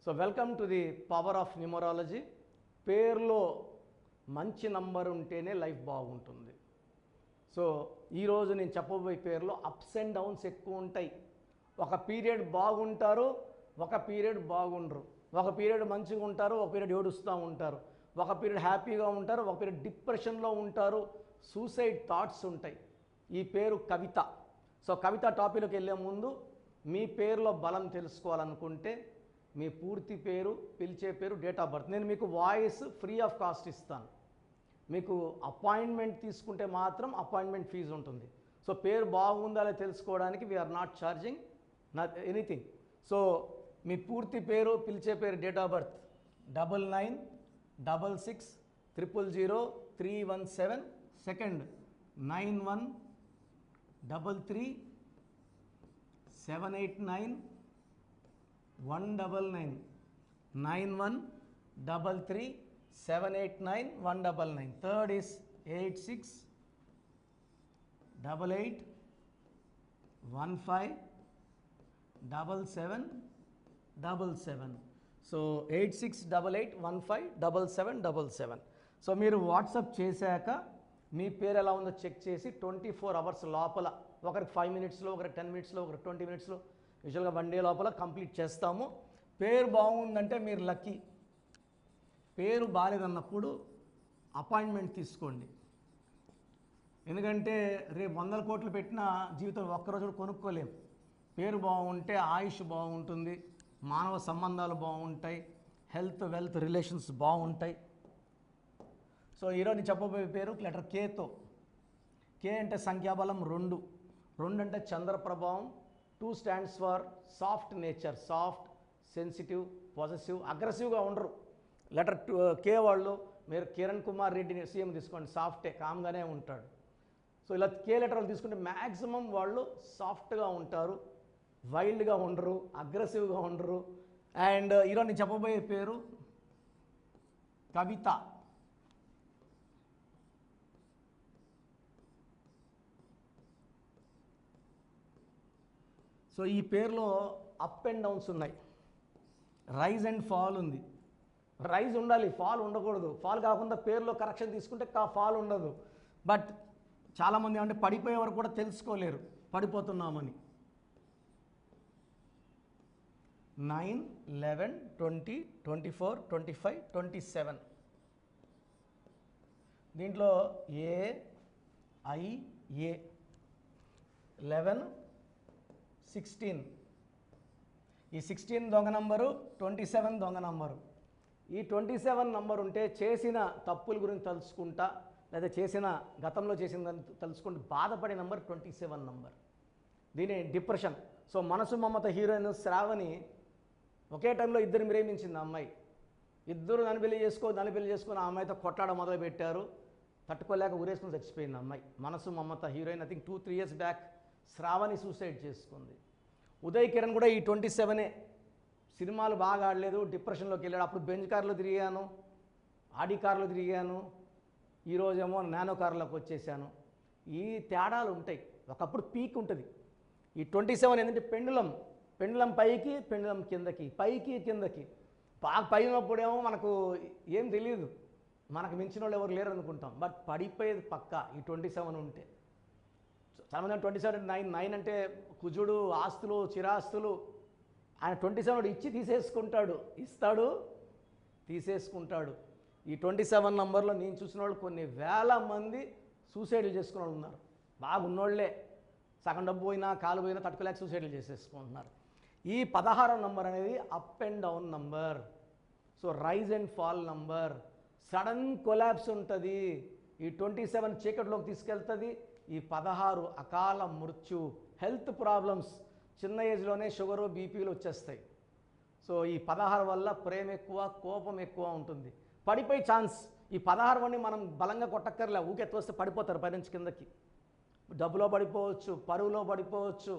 So welcome to the power of numerology. పేరులో మంచి number ఉంటేనే లైఫ్ బాగుంటుంది. సో ఈరోజు నేను చెప్పబోయే పేరులో అప్స్ అండ్ డౌన్స్ ఎక్కువ ఉంటాయి. ఒక పీరియడ్ బాగుంటారు, ఒక పీరియడ్ బాగుండరు. ఒక పీరియడ్ మంచిగా ఉంటారు, ఒక పీరియడ్ ఏడుస్తూ ఉంటారు. ఒక పీరియడ్ హ్యాపీగా ఉంటారు, ఒక పీరియడ్ డిప్రెషన్లో ఉంటారు. సూసైడ్ థాట్స్ ఉంటాయి. ఈ పేరు కవిత. సో కవిత టాపిక్లోకి వెళ్ళే ముందు మీ పేరులో బలం తెలుసుకోవాలనుకుంటే మీ పూర్తి పేరు, పిలిచే పేరు, డేట్ ఆఫ్ బర్త్. నేను మీకు వాయిస్ ఫ్రీ ఆఫ్ కాస్ట్ ఇస్తాను. మీకు అపాయింట్మెంట్ తీసుకుంటే మాత్రం అపాయింట్మెంట్ ఫీజు ఉంటుంది. సో పేరు బాగుందా లేదో తెలుసుకోవడానికి we are not charging anything. So మీ పూర్తి పేరు, పిలిచే పేరు, date of birth 9966000317, second 9133789199, 9133789199, third is 8688157777. So 8688157777. So మీరు వాట్సాప్ చేశాక మీ పేరు ఎలా ఉందో చెక్ చేసి 24 hours లోపల, ఒకరికి 5 minutesలో, ఒకరికి 10 minutesలో, ఒకరికి 20 minutesలో, యూజువల్గా 1 day లోపల కంప్లీట్ చేస్తాము. పేరు బాగుందంటే మీరు లక్కీ. పేరు బాగాలేదన్నప్పుడు అపాయింట్మెంట్ తీసుకోండి. ఎందుకంటే రేపు 100 కోట్లు పెట్టినా జీవితం ఒక్కరోజు కొనుక్కోలేము. పేరు బాగుంటే ఆయుష్ బాగుంటుంది, మానవ సంబంధాలు బాగుంటాయి, హెల్త్, వెల్త్, రిలేషన్స్ బాగుంటాయి. సో ఈరోజు నేను చెప్పబోయే పేరు లెటర్ కేతో. కే అంటే సంఖ్యాబలం 2. 2 అంటే చంద్ర ప్రభావం. 2 stands for soft nature. Soft, sensitive, positive, అగ్రెసివ్గా ఉండరు. లెటర్ కే వాళ్ళు, మీరు కిరణ్ కుమార్ రెడ్డిని సీఎం తీసుకోండి, సాఫ్టే, కామ్గానే ఉంటాడు. సో ఇలా కే లెటర్ వాళ్ళు తీసుకుంటే మ్యాక్సిమం వాళ్ళు సాఫ్ట్గా ఉంటారు, వైల్డ్గా ఉండరు, అగ్రెసివ్గా ఉండరు. అండ్ ఈరోజు నేను చెప్పబోయే పేరు కవిత. సో ఈ పేరులో అప్ అండ్ డౌన్స్ ఉన్నాయి, రైజ్ అండ్ ఫాల్ ఉంది. రైజ్ ఉండాలి, ఫాల్ ఉండకూడదు. ఫాల్ కాకుండా పేరులో కరెక్షన్ తీసుకుంటే ఫాల్ ఉండదు. బట్ చాలామంది ఏమంటే పడిపోయే వరకు కూడా తెలుసుకోలేరు పడిపోతున్నామని. 9, 11, 20, 24, 25, 27. దీంట్లో ఏ, ఐ, ఏ. 11, 16. ఈ 16 దొంగ నంబరు, 27 దొంగ నంబరు. ఈ 27 నంబర్ ఉంటే చేసిన తప్పుల గురించి తలుచుకుంటా, లేదా చేసిన గతంలో చేసిన తలుచుకుంటూ బాధపడే నంబర్ 27 నంబర్. దీని డిప్రెషన్. సో మనసు మమత హీరోయిన్ శ్రావణి ఒకే టైంలో ఇద్దరిని ప్రేమించింది అమ్మాయి. ఇద్దరు నన్ను పెళ్లి చేసుకొని ఆ అమ్మాయితో కొట్లాడ మొదలు పెట్టారు. తట్టుకోలేక ఊరేసుకుని చచ్చిపోయింది అమ్మాయి. Manasu Mamatha heroine I think 2-3 years back Sravani suicide చేసుకుంది. ఉదయ్ కిరణ్ కూడా ఈ 27 సినిమాలు బాగా ఆడలేదు, డిప్రెషన్లోకి వెళ్ళాడు. అప్పుడు బెంజ్ కార్లో తిరిగాను, ఆడి కార్లో తిరిగాను, ఈరోజేమో నానో కార్లోకి వచ్చేసాను. ఈ తేడాలు ఉంటాయి. ఒకప్పుడు పీక్ ఉంటుంది. ఈ 27 ఏంటంటే పెండులం పైకి, పెండులం కిందకి, పైకి కిందకి. బాగా పైనప్పుడేమో మనకు ఏం తెలియదు, మనకు మించిన వాళ్ళు ఎవరు లేరు అనుకుంటాం. బట్ పడిపోయేది పక్కా ఈ 27 ఉంటే. చాలామంది 27 9 అంటే కుజుడు, ఆస్తులు, చిరాస్తులు. ఆయన 27 ఇచ్చి తీసేసుకుంటాడు, ఇస్తాడు, తీసేసుకుంటాడు. ఈ 27 నంబర్లో నేను చూసిన వాళ్ళు కొన్ని వేల మంది సూసైడ్లు చేసుకున్న వాళ్ళు ఉన్నారు. బాగున్నోళ్లే, సగం డబ్బు పోయినా, కాలు పోయినా తట్టుకోలేక సూసైడ్లు చేసేసుకుంటున్నారు. ఈ 16వ నంబర్ అనేది up and down number. So rise and fall number. Sudden collapse ఉంటుంది. ఈ 27 చీకట్లోకి తీసుకెళ్తుంది. ఈ 16 అకాల మృత్యు, హెల్త్ ప్రాబ్లమ్స్, చిన్న ఏజ్లోనే షుగరు, బీపీలు వచ్చేస్తాయి. సో ఈ 16 వల్ల ప్రేమ ఎక్కువ, కోపం ఎక్కువ ఉంటుంది. పడిపోయే ఛాన్స్. ఈ 16 వాడిని మనం బలంగా కొట్టక్కర్లే, ఊకెత్తి వస్తే పడిపోతారు పైనుంచి కిందకి. డబ్బులో పడిపోవచ్చు, పరువులో పడిపోవచ్చు,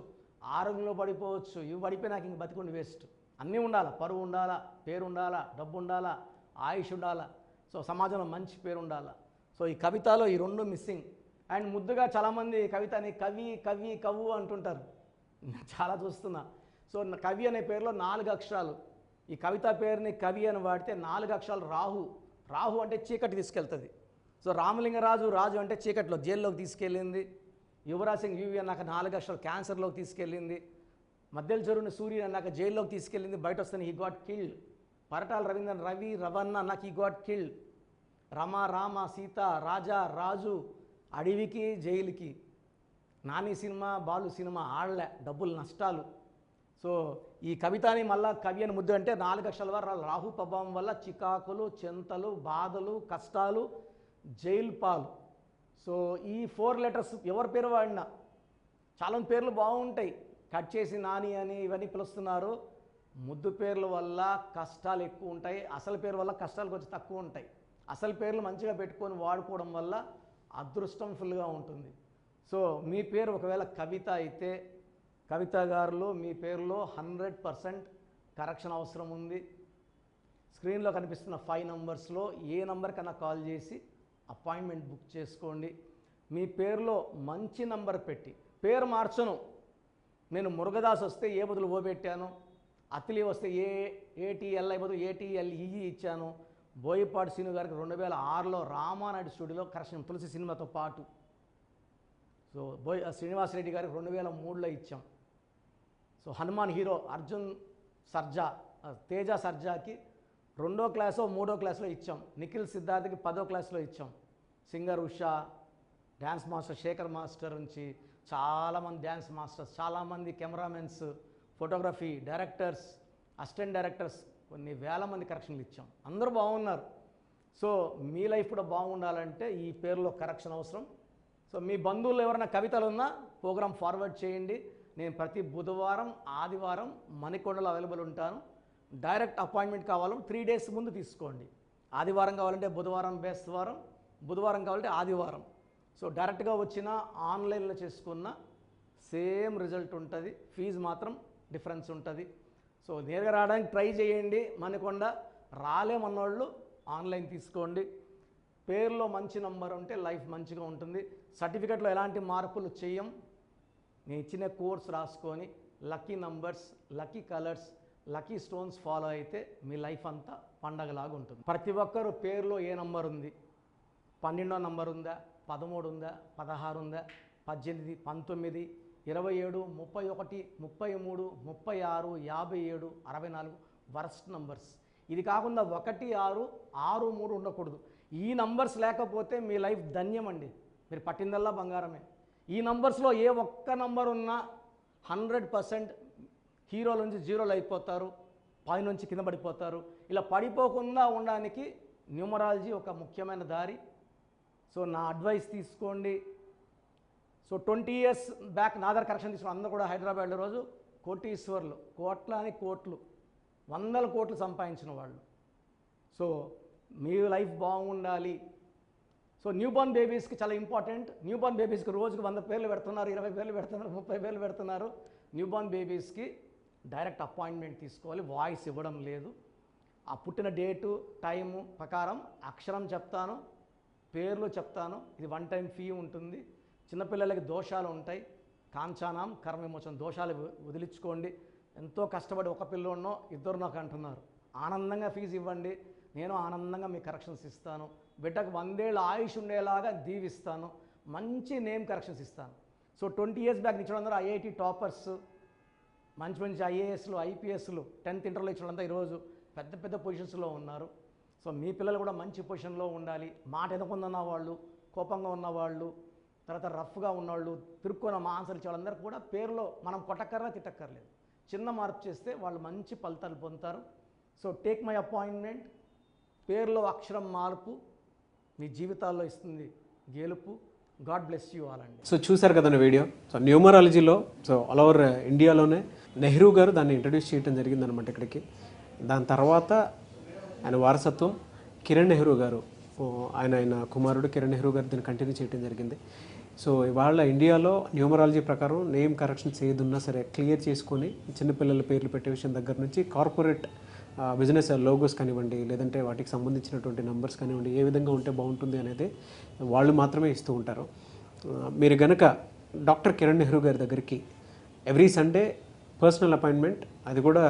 ఆరోగ్యంలో పడిపోవచ్చు. ఇవి పడిపోయి నాకు ఇంక బతికుండి వేస్ట్. అన్నీ ఉండాలా, పరువు ఉండాలా, పేరు ఉండాలా, డబ్బు ఉండాలా, ఆయుష్ ఉండాలా. సో సమాజంలో మంచి పేరు ఉండాలా. సో ఈ కవితలో ఈ 2 మిస్సింగ్. అండ్ ముద్దుగా చాలామంది కవితని కవి అంటుంటారు, చాలా చూస్తున్నా. సో కవి అనే పేరులో 4 అక్షరాలు. ఈ కవిత పేరుని కవి అని వాడితే 4 అక్షరాలు రాహు. రాహు అంటే చీకటి తీసుకెళ్తుంది. సో రామలింగరాజు రాజు అంటే చీకటిలో జైల్లోకి తీసుకెళ్ళింది. యువరాజ్ సింగ్ యువి అన్నాక 4 అక్షరాలు క్యాన్సర్లోకి తీసుకెళ్ళింది. మద్దెల చెరువుని సూర్యుని అన్నాక జైల్లోకి తీసుకెళ్ళింది. బయట వస్తాను he got killed. Paritala Ravindran Ravi రవణ అన్నాక he got killed. Rama Rama Sita Raja Raju అడవికి జైలుకి. నాని సినిమా బాలు సినిమా ఆడలే, డబ్బులు నష్టాలు. సో ఈ కవితని మళ్ళా కవి అని ముద్దు అంటే 4 అక్షరాల వరకు రాహు ప్రభావం వల్ల చికాకులు చింతలు బాధలు కష్టాలు జైలు పాలు. సో ఈ 4 లెటర్స్ ఎవరి పేరు వాడినా చాలా పేర్లు బాగుంటాయి, కట్ చేసి నాని అని ఇవన్నీ పిలుస్తున్నారు. ముద్దు పేర్ల వల్ల కష్టాలు ఎక్కువ ఉంటాయి, అసలు పేరు వల్ల కష్టాలు కొంచెం తక్కువ ఉంటాయి. అసలు పేర్లు మంచిగా పెట్టుకొని వాడుకోవడం వల్ల అదృష్టం ఫుల్గా ఉంటుంది. సో మీ పేరు ఒకవేళ కవిత అయితే కవిత గారులో మీ పేరులో 100% కరెక్షన్ అవసరం ఉంది. స్క్రీన్లో కనిపిస్తున్న 5 నంబర్స్లో ఏ నంబర్ కన్నా కాల్ చేసి అపాయింట్మెంట్ బుక్ చేసుకోండి. మీ పేరులో మంచి నంబర్ పెట్టి, పేరు మార్చను. నేను మురుగదాస్ వస్తే ఏ బదులు ఓ పెట్టాను, అతిలి వస్తే ఏటీఎల్ఐ బదులు ఏటీఎల్ఈ ఇచ్చాను. బోయపాటి శ్రీను గారికి 2006లో రామానాయుడు స్టూడియోలో కరెక్షన్ తులసి సినిమాతో పాటు. సో శ్రీనివాసరెడ్డి గారికి 2003లో ఇచ్చాం. సో హనుమాన్ హీరో అర్జున్ సర్జా తేజ సర్జాకి 2వ క్లాసో 3వ క్లాస్లో ఇచ్చాం. నిఖిల్ సిద్ధార్థకి 10వ క్లాస్లో ఇచ్చాం. Singer Usha, dance master Shekhar master నుంచి చాలామంది డ్యాన్స్ మాస్టర్స్, చాలామంది cameramens, photography directors, assistant directors కొన్ని వేల మంది కరెక్షన్లు ఇచ్చాం. అందరూ బాగున్నారు. సో మీ లైఫ్ కూడా బాగుండాలంటే ఈ పేరులో కరెక్షన్ అవసరం. సో మీ బంధువులు ఎవరైనా కవితలు ఉన్నా ప్రోగ్రామ్ ఫార్వర్డ్ చేయండి. నేను ప్రతి బుధవారం ఆదివారం మణికొండలో అవైలబుల్ ఉంటాను. డైరెక్ట్ అపాయింట్మెంట్ కావాలంటే 3 డేస్ ముందు తీసుకోండి. ఆదివారం కావాలంటే బుధవారం బేస్తవారం, బుధవారం కావాలంటే ఆదివారం. సో డైరెక్ట్గా వచ్చిన ఆన్లైన్లో చేసుకున్న సేమ్ రిజల్ట్ ఉంటుంది, ఫీజు మాత్రం డిఫరెన్స్ ఉంటుంది. సో నేరుగా రావడానికి ట్రై చేయండి. మణికొండ రాలేమన్నోళ్ళు ఆన్లైన్ తీసుకోండి. పేరులో మంచి నంబర్ ఉంటే లైఫ్ మంచిగా ఉంటుంది. సర్టిఫికెట్లో ఎలాంటి మార్పులు చేయం. నేను ఇచ్చిన కోర్స్ రాసుకొని lucky numbers, lucky colours, lucky stones follow అయితే మీ లైఫ్ అంతా పండగలాగా ఉంటుంది. ప్రతి ఒక్కరు పేరులో ఏ నంబర్ ఉంది, 12వ నంబర్ ఉందా, 13 ఉందా, 16 ఉందా, 18, 19, 27, 31, 33, 36, 57, 64 వర్స్ట్ నంబర్స్. ఇది కాకుండా 1, 6, 6, 3 ఉండకూడదు. ఈ నంబర్స్ లేకపోతే మీ లైఫ్ ధన్యం అండి. మీరు పట్టిందల్లా బంగారమే. ఈ నంబర్స్లో ఏ ఒక్క నంబర్ ఉన్నా 100% హీరోల నుంచి జీరోలు అయిపోతారు, పై నుంచి కింద పడిపోతారు. ఇలా పడిపోకుండా ఉండడానికి న్యూమరాలజీ ఒక ముఖ్యమైన దారి. సో నా అడ్వైస్ తీసుకోండి. సో 20 years బ్యాక్ నా దగ్గర కరెక్షన్ తీసుకున్న అందరూ కూడా హైదరాబాద్లో రోజు కోటీశ్వర్లు, కోట్లు 100 కోట్లు సంపాదించిన వాళ్ళు. సో మీ లైఫ్ బాగుండాలి. సో న్యూబార్న్ బేబీస్కి చాలా ఇంపార్టెంట్. న్యూబార్న్ బేబీస్కి రోజుకు 100 పేర్లు పెడుతున్నారు, 20 పేర్లు పెడుతున్నారు, 30 పేర్లు పెడుతున్నారు. న్యూబార్న్ బేబీస్కి డైరెక్ట్ అపాయింట్మెంట్ తీసుకోవాలి, వాయిస్ ఇవ్వడం లేదు. ఆ పుట్టిన డేటు టైము ప్రకారం అక్షరం చెప్తాను, పేర్లు చెప్తాను. ఇది 1 time ఫీ ఉంటుంది. చిన్నపిల్లలకి దోషాలు ఉంటాయి, కాంచానాం కర్మ విమోచన దోషాలు వదిలించుకోండి. ఎంతో కష్టపడి ఒక పిల్లోన్నో 2 నాకు అంటున్నారు. ఆనందంగా ఫీజు ఇవ్వండి, నేను ఆనందంగా మీ కరెక్షన్స్ ఇస్తాను. బిడ్డకు 100 ఏళ్ళ ఆయుష్ ఉండేలాగా దీవిస్తాను, మంచి నేమ్ కరెక్షన్స్ ఇస్తాను. సో 20 years బ్యాక్ ఇచ్చిన అందరూ ఐఐటి టాపర్స్, మంచి ఐఏఎస్లు, ఐపీఎస్లు, 10th ఇంటర్లో ఇచ్చిన వాళ్ళంతా ఈరోజు పెద్ద పొజిషన్స్లో ఉన్నారు. సో మీ పిల్లలు కూడా మంచి పొజిషన్లో ఉండాలి. మాట ఎదకుందన్న వాళ్ళు, కోపంగా ఉన్నవాళ్ళు, తర్వాత రఫ్గా ఉన్నవాళ్ళు, తిరుక్కొని మా ఆన్సర్ ఇచ్చే వాళ్ళందరూ కూడా పేరులో మనం కొట్టక్కర్లా తిట్టక్కర్లేదు, చిన్న మార్పు చేస్తే వాళ్ళు మంచి ఫలితాలు పొందుతారు. So take my appointment. పేరులో అక్షరం మార్పు మీ జీవితాల్లో ఇస్తుంది గెలుపు. గాడ్ బ్లెస్ యూ ఆల్ అండి. సో చూశారు కదండి వీడియో. సో న్యూమరాలజీలో సో ఆల్ ఓవర్ ఇండియాలోనే నెహ్రూ గారు దాన్ని ఇంట్రడ్యూస్ చేయడం జరిగిందనమాట ఇక్కడికి. దాని తర్వాత ఆయన వారసత్వం కిరణ్ నెహ్రూ గారు, ఆయన కుమారుడు కిరణ్ నెహ్రూ గారు దీన్ని కంటిన్యూ చేయడం జరిగింది. సో ఇవాళ ఇండియాలో న్యూమరాలజీ ప్రకారం నేమ్ కరెక్షన్స్ ఏదున్నా సరే క్లియర్ చేసుకొని చిన్నపిల్లల పేర్లు పెట్టే విషయం దగ్గర నుంచి కార్పొరేట్ బిజినెస్ లోగోస్ కానివ్వండి, లేదంటే వాటికి సంబంధించినటువంటి నంబర్స్ కానివ్వండి, ఏ విధంగా ఉంటే బాగుంటుంది అనేది వాళ్ళు మాత్రమే ఇస్తూ ఉంటారు. మీరు గనక డాక్టర్ కిరణ్ నెహ్రూ గారి దగ్గరికి ఎవ్రీ సండే పర్సనల్ అపాయింట్మెంట్, అది కూడా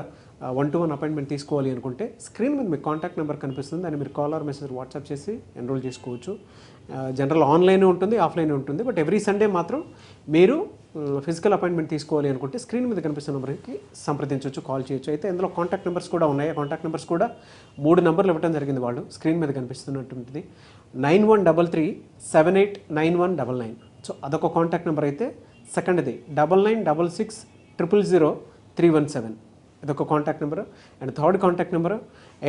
1-to-1 అపాయింట్మెంట్ తీసుకోవాలి అనుకుంటే స్క్రీన్ మీద మీకు కాంటాక్ట్ నెంబర్ కనిపిస్తుంది, దాన్ని మీరు కాల్ ఆర్ మెసేజ్ వాట్సాప్ చేసి ఎన్రోల్ చేసుకోవచ్చు. జనరల్ ఆన్లైన్ ఉంటుంది, ఆఫ్లైన్ ఉంటుంది. బట్ ఎవ్రీ సండే మాత్రం మీరు ఫిజికల్ అపాయింట్మెంట్ తీసుకోవాలి అనుకుంటే స్క్రీన్ మీద కనిపిస్తున్న నెంబర్కి సంప్రదించవచ్చు, కాల్ చేయొచ్చు. అయితే ఇందులో కాంటాక్ట్ నెంబర్స్ కూడా ఉన్నాయి. కాంటాక్ట్ నెంబర్స్ కూడా 3 నెంబర్లు ఇవ్వడం జరిగింది వాళ్ళు, స్క్రీన్ మీద కనిపిస్తున్నటువంటిది 9133789199. సో అదొక కాంటాక్ట్ నెంబర్. అయితే సెకండ్ది 9966000317, ఇదొక contact number. And third contact number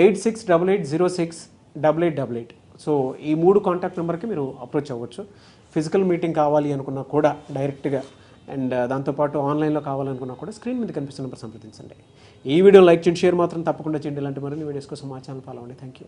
8688068888. So ఈ 3 కాంటాక్ట్ నెంబర్కి మీరు అప్రోచ్ అవ్వచ్చు. ఫిజికల్ మీటింగ్ కావాలి అనుకున్నా కూడా డైరెక్ట్గా, అండ్ దాంతోపాటు ఆన్లైన్లో కావాలనుకున్నా కూడా స్క్రీన్ మీద కనిపిస్తున్న నెంబర్ సంప్రదించండి. ఈ వీడియో లైక్ చేయండి, షేర్ మాత్రం తప్పకుండా చేయండి. ఇలాంటి మరిన్ని వీడియోస్ కోసం మా ఛానల్ ఫాలో అవ్వండి. Thank you.